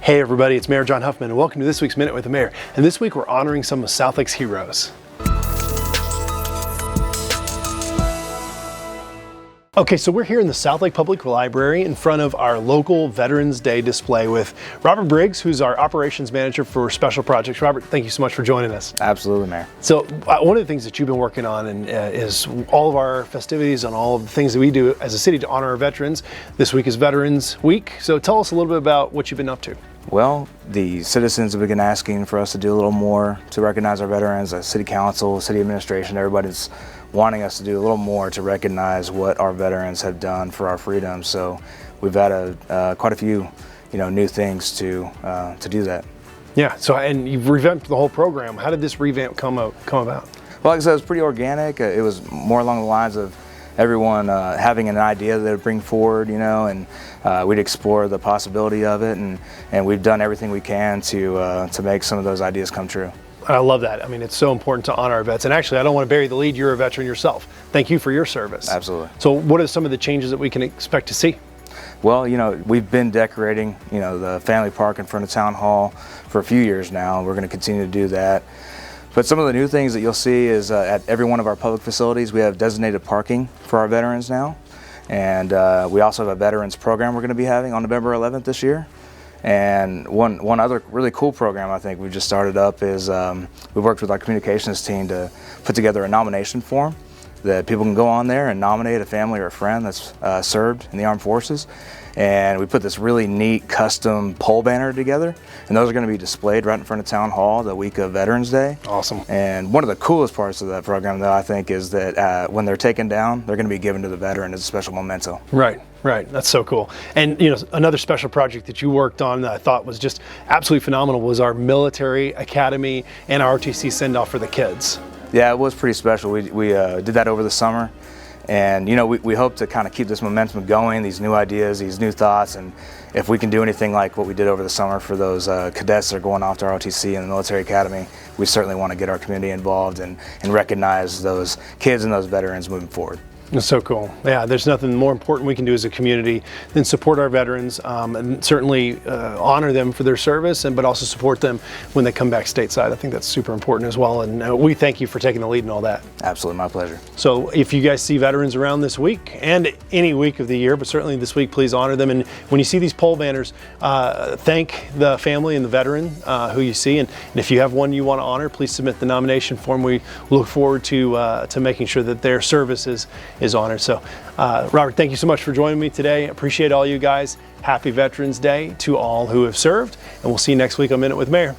Hey everybody, it's Mayor John Huffman and welcome to this week's Minute with the Mayor. And this week we're honoring some of Southlake's heroes. Okay, so we're here in the Southlake Public Library in front of our local Veterans Day display with Robert Briggs, who's our operations manager for special projects. Robert, thank you so much for joining us. Absolutely, Mayor. So one of the things that you've been working on is all of our festivities and all of the things that we do as a city to honor our veterans. This week is Veterans Week, so tell us a little bit about what you've been up to. Well, the citizens have been asking for us to do a little more to recognize our veterans. The city council, city administration, everybody's wanting us to do a little more to recognize what our veterans have done for our freedom. So we've had quite a few, new things to do that. Yeah. So and you've revamped the whole program. How did this revamp come about? Well, like I said, it was pretty organic. It was more along the lines of everyone having an idea that they would bring forward, and we'd explore the possibility of it, and we've done everything we can to make some of those ideas come true. I love that. I mean, it's so important to honor our vets. And actually, I don't want to bury the lead. You're a veteran yourself. Thank you for your service. Absolutely. So what are some of the changes that we can expect to see? Well, we've been decorating, the family park in front of Town Hall for a few years now, and we're going to continue to do that. But some of the new things that you'll see is at every one of our public facilities, we have designated parking for our veterans now. And we also have a veterans program we're going to be having on November 11th this year. And one other really cool program I think we've just started up is we've worked with our communications team to put together a nomination form that people can go on there and nominate a family or a friend that's served in the armed forces. And we put this really neat custom pole banner together, and those are going to be displayed right in front of Town Hall the week of Veterans Day. Awesome. And one of the coolest parts of that program, though, I think, is that when they're taken down, they're going to be given to the veteran as a special memento. Right. That's so cool. And another special project that you worked on that I thought was just absolutely phenomenal was our military academy and our RTC send-off for the kids. Yeah, it was pretty special. We did that over the summer. And we hope to kind of keep this momentum going, these new ideas, these new thoughts, and if we can do anything like what we did over the summer for those cadets that are going off to ROTC and the military academy, we certainly want to get our community involved and recognize those kids and those veterans moving forward. It's so cool. Yeah, there's nothing more important we can do as a community than support our veterans and certainly honor them for their service, but also support them when they come back stateside. I think that's super important as well, and we thank you for taking the lead in all that. Absolutely, my pleasure. So if you guys see veterans around this week and any week of the year, but certainly this week, please honor them. And when you see these pole banners, thank the family and the veteran who you see. And if you have one you want to honor, please submit the nomination form. We look forward to making sure that their service is honored. So Robert, thank you so much for joining me today. Appreciate all you guys. Happy Veterans Day to all who have served, and we'll see you next week on Minute with Mayor.